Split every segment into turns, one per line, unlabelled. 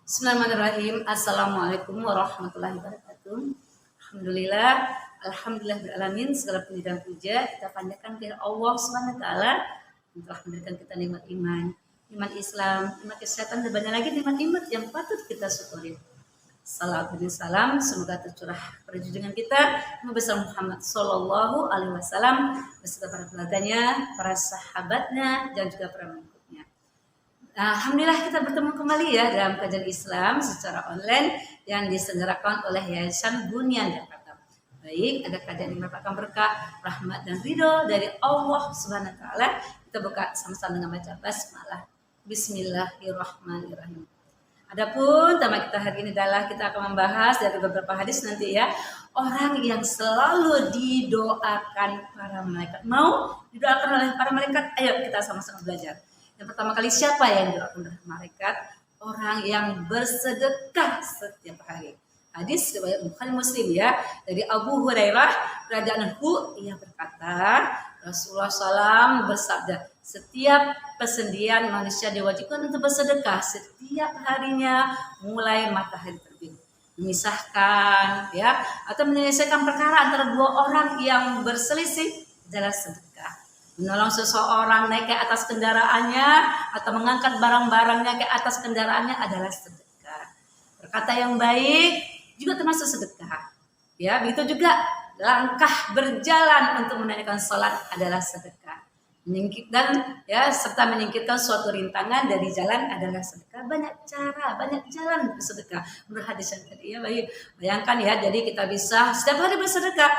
Bismillahirrahmanirrahim. Assalamualaikum warahmatullahi wabarakatuh. Alhamdulillah, segala puji dan puja kita panjatkan kepada Allah Subhanahu wa taala yang telah memberikan kita nikmat iman, iman Islam, nikmat kesehatan dan banyak lagi nikmat-nikmat yang patut kita syukuri. Salam dan salam semoga tercurah pada junjungan kita Nabi besar Muhammad Sallallahu Alaihi Wasallam beserta para keluarganya, para sahabatnya dan juga para pengikutnya. Alhamdulillah kita bertemu kembali ya dalam kajian Islam secara online yang diselenggarakan oleh Yayasan Bunyan Jakarta. Baik, ada kajian yang merupakan berkah, rahmat dan ridho dari Allah Subhanahu wa taala. Kita buka sama-sama dengan baca basmalah. Bismillahirrahmanirrahim. Adapun tema kita hari ini adalah kita akan membahas dari beberapa hadis nanti ya. Orang yang selalu didoakan para malaikat. Mau didoakan oleh para malaikat? Ayo kita sama-sama belajar. Yang pertama kali siapa yang didoakan oleh malaikat? Orang yang bersedekah setiap hari. Hadis riwayat Bukhari Muslim ya. Dari Abu Hurairah radhiyallahu anhu ia berkata, Rasulullah SAW bersabda, setiap persendian manusia diwajibkan untuk bersedekah setiap harinya mulai matahari terbit. Memisahkan ya atau menyelesaikan perkara antara dua orang yang berselisih adalah sedekah. Menolong seseorang naik ke atas kendaraannya atau mengangkat barang-barangnya ke atas kendaraannya adalah sedekah. Berkata yang baik juga termasuk sedekah. Ya, begitu juga langkah berjalan untuk menunaikan salat adalah sedekah. Menyingkirkan ya serta menyingkirkan suatu rintangan dari jalan adalah sedekah. Banyak cara, banyak jalan bersedekah. Menurut hadis yang tadi ya, bayangkan ya, jadi kita bisa setiap hari bersedekah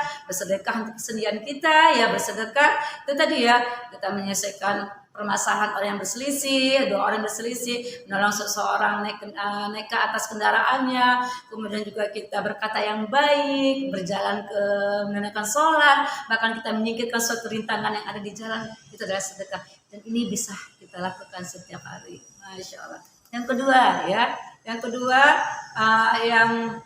untuk kesedihan kita ya, bersedekah itu tadi ya, kita menyelesaikan permasalahan orang yang berselisih, dua orang berselisih, menolong seseorang naik ke atas kendaraannya, kemudian juga kita berkata yang baik, berjalan ke menunaikan sholat, bahkan kita menyingkirkan suatu rintangan yang ada di jalan, itu adalah sedekah. Dan ini bisa kita lakukan setiap hari, Masya Allah. Yang kedua ya, yang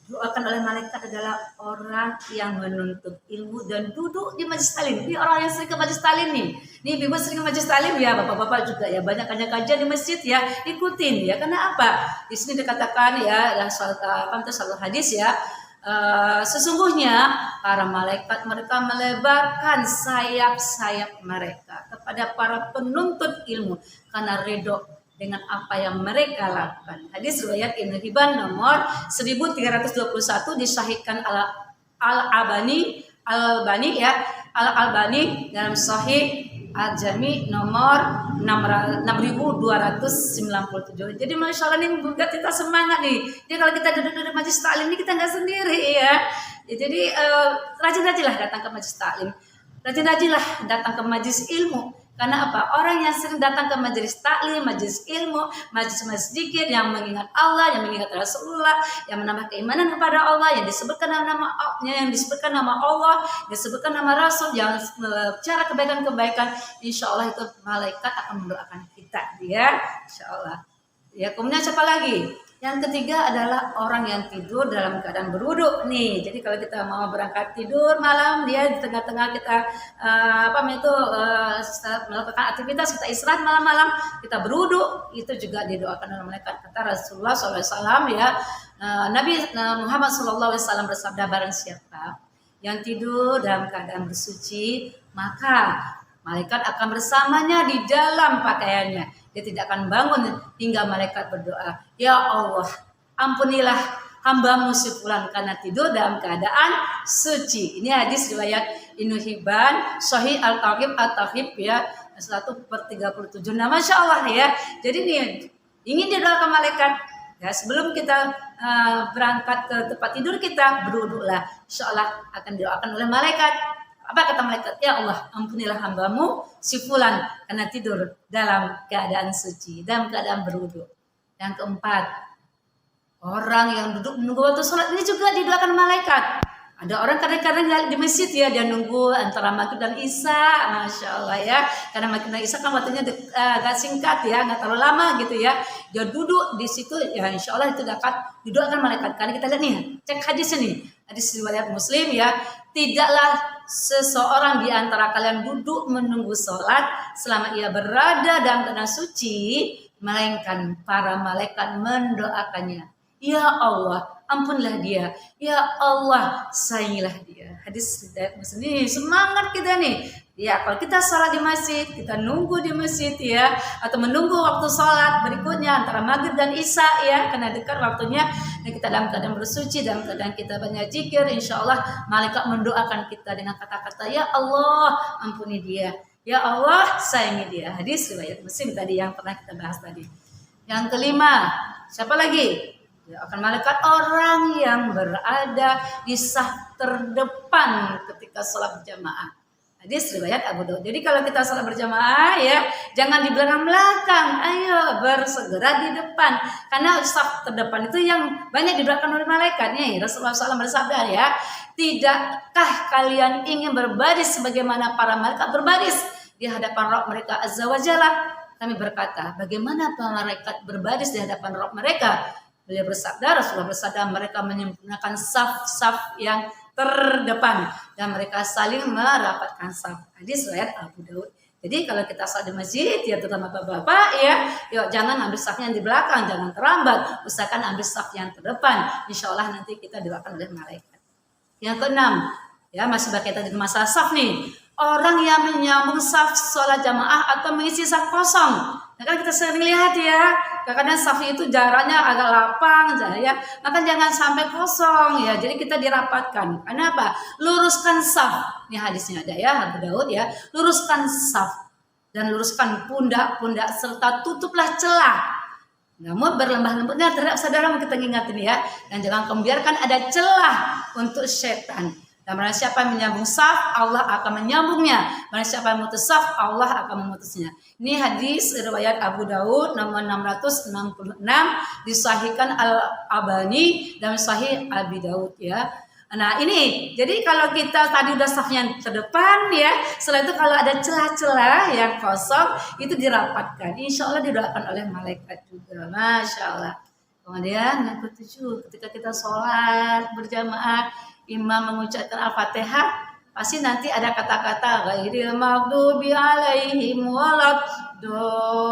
doakan oleh malaikat adalah orang yang menuntut ilmu dan duduk di majelis taklim. Ini orang yang sering ke majelis taklim nih. Ini ibu sering ke majelis taklim ya, bapak-bapak juga ya, banyak kajian di masjid ya, ikutin ya. Karena apa? Di sini dikatakan ya, salah hadis ya. Sesungguhnya para malaikat mereka melebarkan sayap-sayap mereka kepada para penuntut ilmu karena ridho dengan apa yang mereka lakukan. Hadis riwayat Ibnu Hibban nomor 1321 disahihkan Al-Albani ya, Al-Albani dalam Sahih Al-Jami nomor 6297. Jadi Masya Allah ini buat kita semangat nih. Jadi kalau kita duduk di majelis taklim ini kita nggak sendiri ya. Jadi rajin-rajinlah datang ke majelis taklim. Rajin-rajinlah datang ke majelis ilmu. Karena apa? Orang yang sering datang ke majelis taklim, majelis ilmu, majelis zikir yang mengingat Allah, yang mengingat Rasulullah, yang menambah keimanan kepada Allah, yang disebutkan nama Allah, disebutkan nama Rasul, yang cara kebaikan-kebaikan, insya Allah itu malaikat akan mendoakan kita, ya, insya Allah. Ya, kemudian siapa lagi? Yang ketiga adalah orang yang tidur dalam keadaan berwudu nih. Jadi kalau kita mau berangkat tidur malam, dia di tengah-tengah kita melakukan aktivitas, kita istirahat malam-malam, kita berwudu, itu juga didoakan oleh malaikat. Kata Rasulullah SAW ya, Nabi Muhammad SAW bersabda, barang siapa yang tidur dalam keadaan bersuci, maka malaikat akan bersamanya di dalam pakaiannya. Dia tidak akan bangun hingga malaikat berdoa, ya Allah, ampunilah hambamu si fulan karena tidur dalam keadaan suci. Ini hadis riwayat Ibnu Hibban, Sahih Al-Targhib ya, 1/37. Nah, Masya Allah ya. Jadi nih, ingin didoakan malaikat. Ya, sebelum kita berangkat ke tempat tidur kita, berwudulah. Insya Allah akan didoakan oleh malaikat. Apa kata malaikat? Ya Allah, ampunilah hambamu si fulan karena tidur dalam keadaan suci, dalam keadaan berwudu. Yang keempat, orang yang duduk menunggu waktu sholat ini juga didoakan malaikat. Ada orang kadang-kadang di masjid ya, dia nunggu antara maghrib dan isya, Masya Allah ya. Karena maghrib dan isya kan waktunya agak singkat ya, nggak terlalu lama gitu ya. Dia duduk di situ, ya Insya Allah itu dapat didoakan malaikat. Karena kita lihat nih, cek hadis ini, hadis riwayat Muslim ya. Tidaklah seseorang di antara kalian duduk menunggu sholat selama ia berada dalam keadaan suci, melainkan para malaikat mendoakannya. Ya Allah, ampunilah dia. Ya Allah, sayangilah dia. Hadis riwayat Muslim. Nih, semangat kita nih. Ya, kalau kita sholat di masjid, kita nunggu di masjid ya, atau menunggu waktu sholat berikutnya antara maghrib dan isya ya, karena dekat waktunya. Dan kita dalam keadaan bersuci, dalam keadaan kita banyak zikir, insya Allah malaikat mendoakan kita dengan kata-kata Ya Allah, ampuni dia. Ya Allah, sayangi dia. Hadis riwayat Muslim tadi yang pernah kita bahas tadi. Yang kelima, siapa lagi? Ya, akan malaikat orang yang berada di saf terdepan ketika sholat berjamaah. Hadis riwayat Abu Daud. Jadi kalau kita sholat berjamaah ya, jangan di belakang-belakang. Ayo bersegera di depan. Karena saf terdepan itu yang banyak didoakan oleh malaikat. Nih, Rasulullah SAW bersabda ya, tidakkah kalian ingin berbaris sebagaimana para malaikat berbaris di hadapan Rabb mereka Azza wa Jalla? Kami berkata, bagaimana para malaikat berbaris di hadapan Rabb mereka? Beliau bersabda, Rasulullah bersabda, mereka menyempurnakan saf-saf yang terdepan dan mereka saling merapatkan saf. Hadis riwayat Abu Daud. Jadi kalau kita sholat di masjid, ya terutama bapak-bapak ya, yuk jangan ambil saf yang di belakang, jangan terlambat, usahakan ambil saf yang terdepan. Insya Allah nanti kita didoakan oleh malaikat. Yang keenam, ya masih berkaitan dengan masalah saf nih. Orang yang menyambung saf sholat jamaah atau mengisi saf kosong. Nah, kan kita sering lihat ya, kadang-kadang saf itu jaraknya agak lapang, ya. Maka jangan sampai kosong ya. Jadi kita dirapatkan. Karena apa? Luruskan saf. Ini hadisnya ada ya, Abu Daud ya. Luruskan saf dan luruskan pundak-pundak serta tutuplah celah. Namun berlemah lembutnya terhadap saudara kita ingatin ya. Dan jangan membiarkan ada celah untuk setan. Dan barang siapa yang menyambung saf, Allah akan menyambungnya. Barang siapa yang memutus saf, Allah akan memutusnya. Ini hadis riwayat Abu Daud nomor 666, disahihkan Al-Albani dan Sahih Abi Daud ya. Nah ini, jadi kalau kita tadi udah safnya terdepan ya, setelah itu kalau ada celah-celah yang kosong, itu dirapatkan. Insya Allah didoakan oleh malaikat juga. Masya Allah. Kemudian yang ketujuh, ketika kita sholat berjamaah, imam mengucapkan Al-Fatihah, pasti nanti ada kata-kata ghairil maghdubi alaihim waladdallin.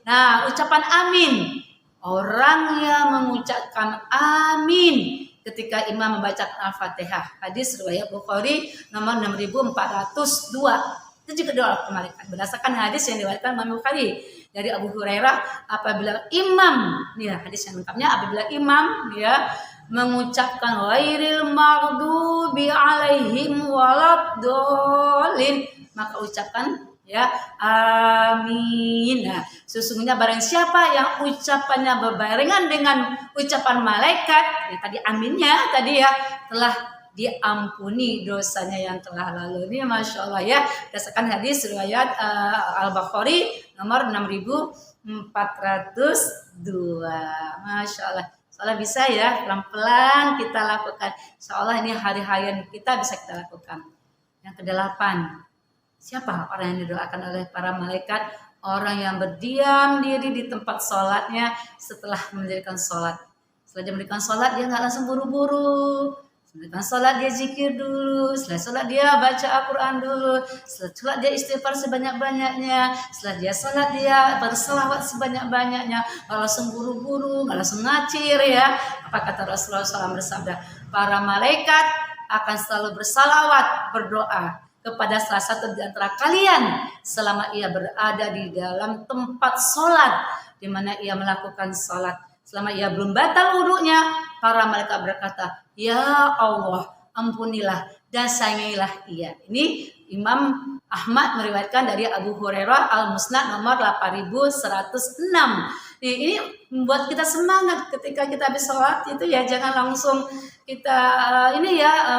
Nah, ucapan amin. Orang yang mengucapkan amin ketika imam membacakan Al-Fatihah. Hadis riwayat Bukhari nomor 6402. Itu juga doa malaikat. Berdasarkan hadis yang diriwayatkan Imam Bukhari dari Abu Hurairah, apabila imam, nih hadis yang lengkapnya, apabila imam dia mengucapkan ghairil maghdubi alaihim waladdallin, maka ucapkan ya amin. Nah, sesungguhnya barang siapa yang ucapannya berbarengan dengan ucapan malaikat, ya tadi aminnya tadi ya, telah diampuni dosanya yang telah lalu. Ini Masya Allah ya, berdasarkan hadis riwayat Al-Bukhari nomor 6402. Masya Allah. Soalnya bisa ya, pelan-pelan kita lakukan. Insya ini hari-hari yang kita bisa kita lakukan. Yang kedelapan, siapa orang yang didoakan oleh para malaikat? Orang yang berdiam diri di tempat sholatnya setelah mendirikan sholat. Setelah dia mendirikan sholat, dia nggak langsung buru-buru. Setelah sholat dia zikir dulu, setelah sholat dia baca Al-Quran dulu, setelah sholat dia istighfar sebanyak-banyaknya, setelah dia sholat dia berselawat sebanyak-banyaknya, nggak langsung buru-buru, nggak langsung ngacir ya. Apa kata Rasulullah SAW bersabda, para malaikat akan selalu bersalawat, berdoa kepada salah satu di antara kalian selama ia berada di dalam tempat sholat di mana ia melakukan sholat. Selama ia belum batal wudunya, para malaikat berkata, Ya Allah, ampunilah dan sayangilah ia. Ini Imam Ahmad meriwayatkan dari Abu Hurairah Al-Musnad nomor 8106. Ini membuat kita semangat ketika kita habis sholat itu ya, jangan langsung kita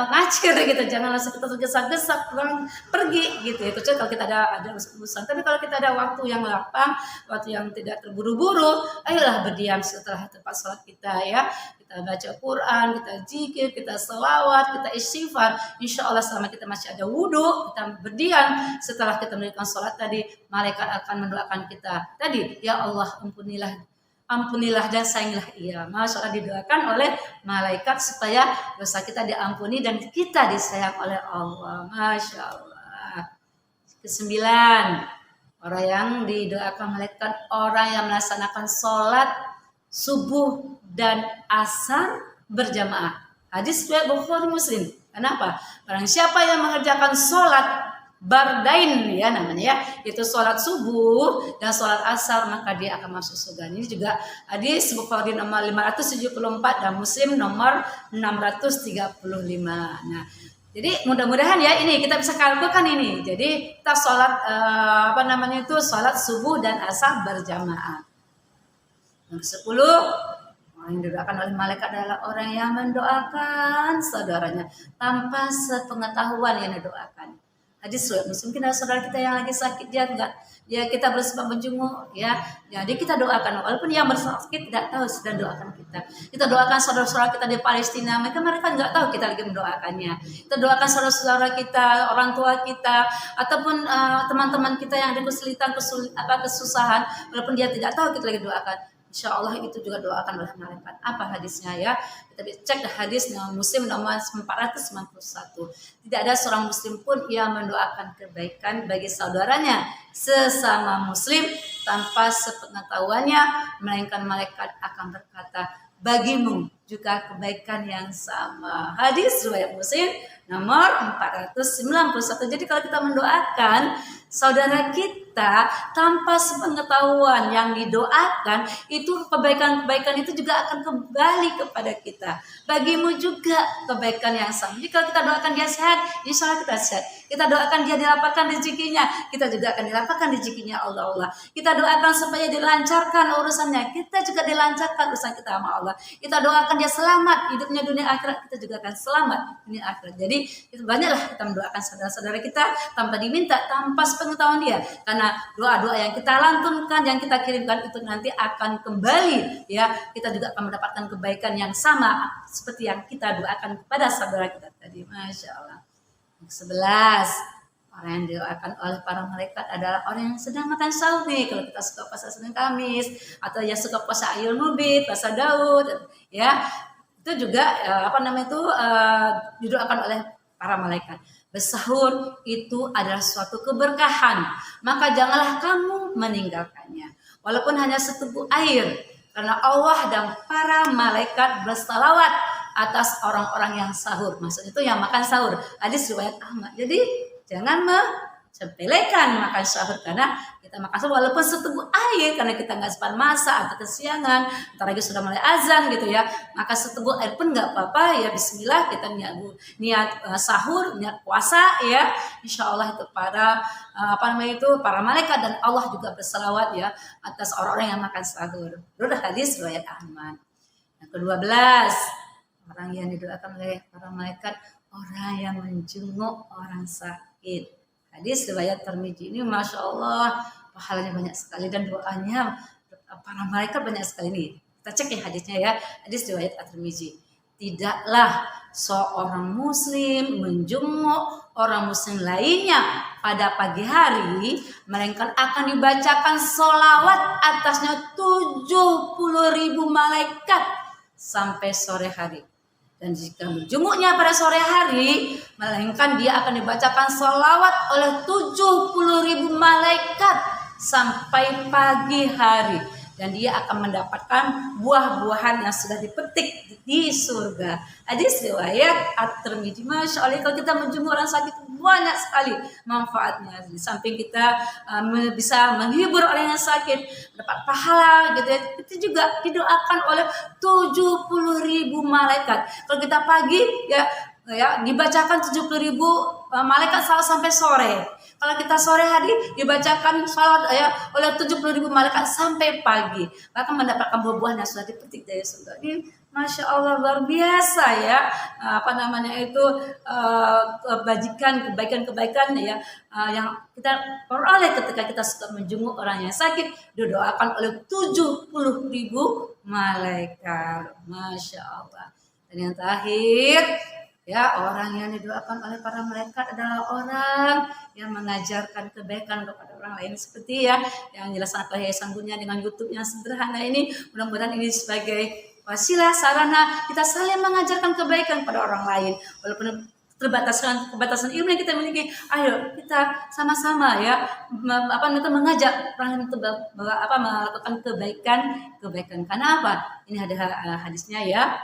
ngacir gitu, jangan langsung kita tergesa-gesa pulang pergi gitu ya. Kecuali kalau kita ada urusan. Tapi kalau kita ada waktu yang lapang, waktu yang tidak terburu-buru, ayolah berdiam setelah tempat sholat kita ya. Kita baca Quran, kita zikir, kita selawat, kita istighfar. Insya Allah selama kita masih ada wudhu, kita berdiam. Setelah kita melakukan sholat tadi, malaikat akan mendoakan kita. Tadi, Ya Allah, ampunilah dan sayangilah ia. Masya Allah didoakan oleh malaikat supaya dosa kita diampuni dan kita disayang oleh Allah. Masya Allah. Kesembilan, Orang yang didoakan malaikat, orang yang melaksanakan sholat subuh dan asar berjamaah. Hadis riwayat Bukhari Muslim. Kenapa? Barang siapa yang mengerjakan sholat bardain ya namanya ya, itu sholat subuh dan sholat asar, maka dia akan masuk surga. Ini juga hadis Bukhari nomor 574 dan Muslim nomor 635. Nah, jadi mudah-mudahan ya ini kita bisa kalkulkan ini. Jadi kita sholat sholat subuh dan asar berjamaah. Yang 10, orang yang didoakan oleh malaikat adalah orang yang mendoakan saudaranya tanpa sepengetahuan yang didoakan. Hadis riwayat Muslim, mungkin ada saudara kita yang lagi sakit, kita bersifat menjenguk ya. Jadi kita doakan, walaupun yang bersakit tidak tahu sedang doakan kita. Kita doakan saudara-saudara kita di Palestina, mereka nggak tahu kita lagi mendoakannya. Kita doakan saudara-saudara kita, orang tua kita, ataupun teman-teman kita yang ada kesulitan, kesusahan, walaupun dia tidak tahu kita lagi doakan. Insya Allah itu juga doakan oleh malaikat. Apa hadisnya ya? Kita cek hadis Muslim nomor 491. Tidak ada seorang muslim pun yang mendoakan kebaikan bagi saudaranya sesama muslim tanpa sepengetahuannya, melainkan malaikat akan berkata, bagimu juga kebaikan yang sama. Hadis riwayat Muslim nomor 491. Jadi kalau kita mendoakan saudara kita tanpa sepengetahuan yang didoakan, itu kebaikan-kebaikan itu juga akan kembali kepada kita. Bagimu juga kebaikan yang sama. Jadi kalau kita doakan dia sehat, insya Allah kita sehat. Kita doakan dia dilapangkan rezekinya, kita juga akan dilapangkan rezekinya Allah. Kita doakan supaya dilancarkan urusannya, kita juga dilancarkan urusan kita sama Allah. Kita doakan dia selamat hidupnya dunia akhirat, kita juga akan selamat dunia akhirat. Jadi itu banyaklah kita mendoakan saudara-saudara kita tanpa diminta, tanpa sepengetahuan dia. Karena doa-doa yang kita lantunkan, yang kita kirimkan itu nanti akan kembali ya. Kita juga akan mendapatkan kebaikan yang sama seperti yang kita doakan kepada saudara kita tadi. Masya Allah. 11, orang yang didoakan oleh para malaikat adalah orang yang sedang makan sahur nih. Kalau kita suka puasa Senin Kamis, atau yang suka puasa Ayyul Mubit, puasa Daud, ya itu juga didoakan oleh para malaikat. Bersahur itu adalah suatu keberkahan, maka janganlah kamu meninggalkannya, walaupun hanya seteguk air, karena Allah dan para malaikat bersalawat atas orang-orang yang sahur. Maksudnya itu yang makan sahur. Hadis riwayat Ahmad. Jadi jangan sepelekan makan sahur, karena kita makan sahur walaupun seteguk air, karena kita nggak sempat masak atau kesiangan, ntar lagi sudah mulai azan gitu ya, maka seteguk air pun nggak apa-apa ya. Bismillah, kita niat sahur, niat puasa ya. Insya Allah itu para malaikat dan Allah juga berselawat ya atas orang-orang yang makan sahur. Itu hadis riwayat Ahmad. Yang ke-12, orang yang didoakan oleh para malaikat, orang yang menjenguk orang sakit. Hadis riwayat Tirmidzi. Ini Masya Allah pahalanya banyak sekali dan doanya para malaikat banyak sekali nih. Kita cek ya hadisnya ya. Hadis riwayat Tirmidzi. Tidaklah seorang muslim menjenguk orang muslim lainnya pada pagi hari, melainkan akan dibacakan sholawat atasnya 70.000 malaikat sampai sore hari. Dan jika menjenguknya pada sore hari, melainkan dia akan dibacakan sholawat oleh 70.000 malaikat sampai pagi hari. Dan dia akan mendapatkan buah-buahan yang sudah dipetik di surga. Hadis riwayat At-Tirmidzi. Masya Allah, kalau kita menjenguk orang sakit banyak sekali manfaatnya. Di samping kita bisa menghibur orang yang sakit, dapat pahala gitu ya, itu juga didoakan oleh 70.000 malaikat. Kalau kita pagi ya dibacakan 70.000 malaikat sampai sore. Kalau kita sore hari dibacakan salawat oleh 70.000 malaikat sampai pagi, bahkan mendapatkan buah-buahan yang sudah dipetik dari surga. Ini Masya Allah luar biasa ya, kebaikan-kebaikan ya yang kita peroleh ketika kita suka menjenguk orang yang sakit, didoakan oleh 70.000 malaikat. Masya Allah. Dan yang terakhir, ya, orang yang didoakan oleh para malaikat adalah orang yang mengajarkan kebaikan kepada orang lain, seperti ya yang jelaskan oleh Yayasan Bunya dengan YouTube yang sederhana ini. Mudah-mudahan ini sebagai wasilah sarana kita saling mengajarkan kebaikan pada orang lain, walaupun kebatasan ilmu yang kita miliki, ayo kita sama-sama ya mengajak orang lain untuk melakukan kebaikan. Karena apa? Ini ada hadisnya ya.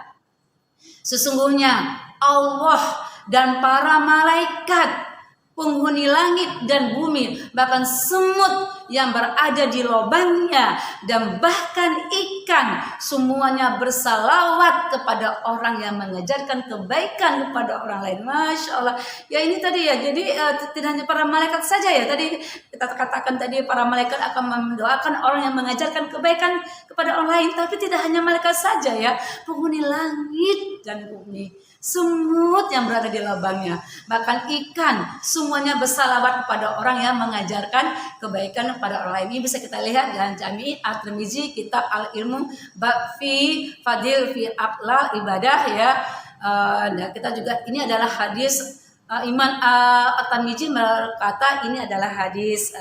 Sesungguhnya Allah dan para malaikat, penghuni langit dan bumi, bahkan semut yang berada di lubangnya, dan bahkan ikan, semuanya bersalawat kepada orang yang mengajarkan kebaikan kepada orang lain. Masya Allah. Ya ini tadi ya, jadi tidak hanya para malaikat saja ya. Tadi kita katakan tadi para malaikat akan mendoakan orang yang mengajarkan kebaikan kepada orang lain, tapi tidak hanya malaikat saja ya, penghuni langit dan bumi, semut yang berada di lubangnya, bahkan ikan, semuanya bersalawat kepada orang yang mengajarkan kebaikan kepada orang lain. Ini bisa kita lihat dalam Jami' At-Tirmizi, kitab Al-Ilmu, bab fi fadil fi aqlal ibadah ya. Dan kita juga, ini adalah hadis Imam At-Tirmizi berkata ini adalah hadis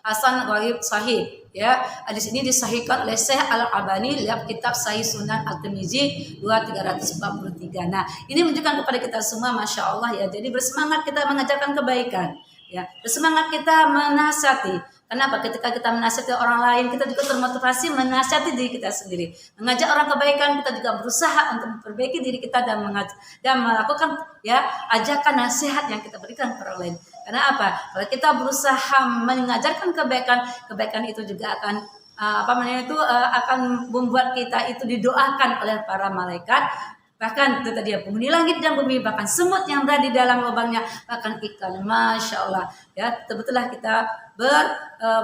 Hasan Gharib Sahih. Ya, hadis ini disahihkan oleh Syekh Al-Albani dalam kitab Sahih Sunan At-Tirmizi 2343. Nah, ini menunjukkan kepada kita semua, masya Allah ya. Jadi bersemangat kita mengajarkan kebaikan, ya. Bersemangat kita menasihati. Kenapa? Ketika kita menasihati orang lain, kita juga termotivasi menasihati diri kita sendiri. Mengajak orang kebaikan, kita juga berusaha untuk memperbaiki diri kita dan melakukan ya ajakan nasihat yang kita berikan kepada orang lain. Karena apa? Kalau kita berusaha mengajarkan kebaikan itu juga akan akan membuat kita itu didoakan oleh para malaikat. Bahkan itu tadi ya, penghuni langit dan bumi, bahkan semut yang berada di dalam lubangnya, bahkan ikan. Masya Allah ya, betul-betul kita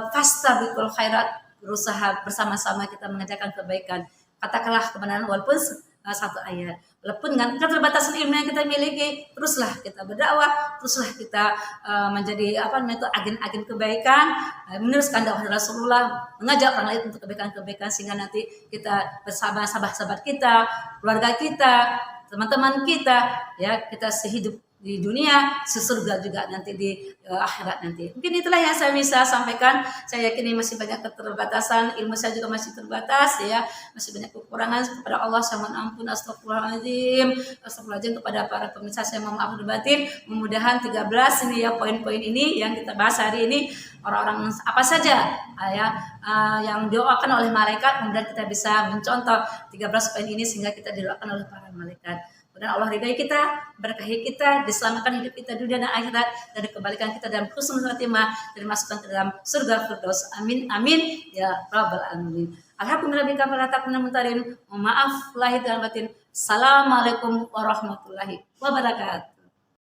fastabiqul khairat, berusaha bersama-sama kita mengajarkan kebaikan. Katakanlah kebenaran walaupun satu ayat. Walaupun dengan keterbatasan ilmu yang kita miliki, teruslah kita berdakwah, teruslah kita menjadi agen-agen kebaikan, meneruskan dakwah Rasulullah, mengajak orang lain untuk kebaikan-kebaikan, sehingga nanti kita bersama sahabat-sahabat kita, keluarga kita, teman-teman kita, ya kita sehidup di dunia, sesurga juga nanti di akhirat nanti. Mungkin itulah yang saya bisa sampaikan. Saya yakin ini masih banyak keterbatasan, ilmu saya juga masih terbatas ya, masih banyak kekurangan. Kepada Allah saya mohon ampun, astagfirullahaladzim kepada para pemirsa saya mohon maaf batin. Mudah-mudahan 13 ini ya poin-poin ini yang kita bahas hari ini, orang-orang apa saja yang didoakan oleh malaikat, kemudian kita bisa mencontoh 13 poin ini sehingga kita didoakan oleh para malaikat. Dan Allah ridai kita, berkahi kita, diselamatkan hidup kita dunia dan akhirat, dan dikembalikan kita dalam husnul khatimah, dan dimasukkan ke dalam surga firdaus. Amin amin ya rabbal alamin. Alhamdulillah maaf lahir dan batin. Assalamualaikum warahmatullahi wabarakatuh.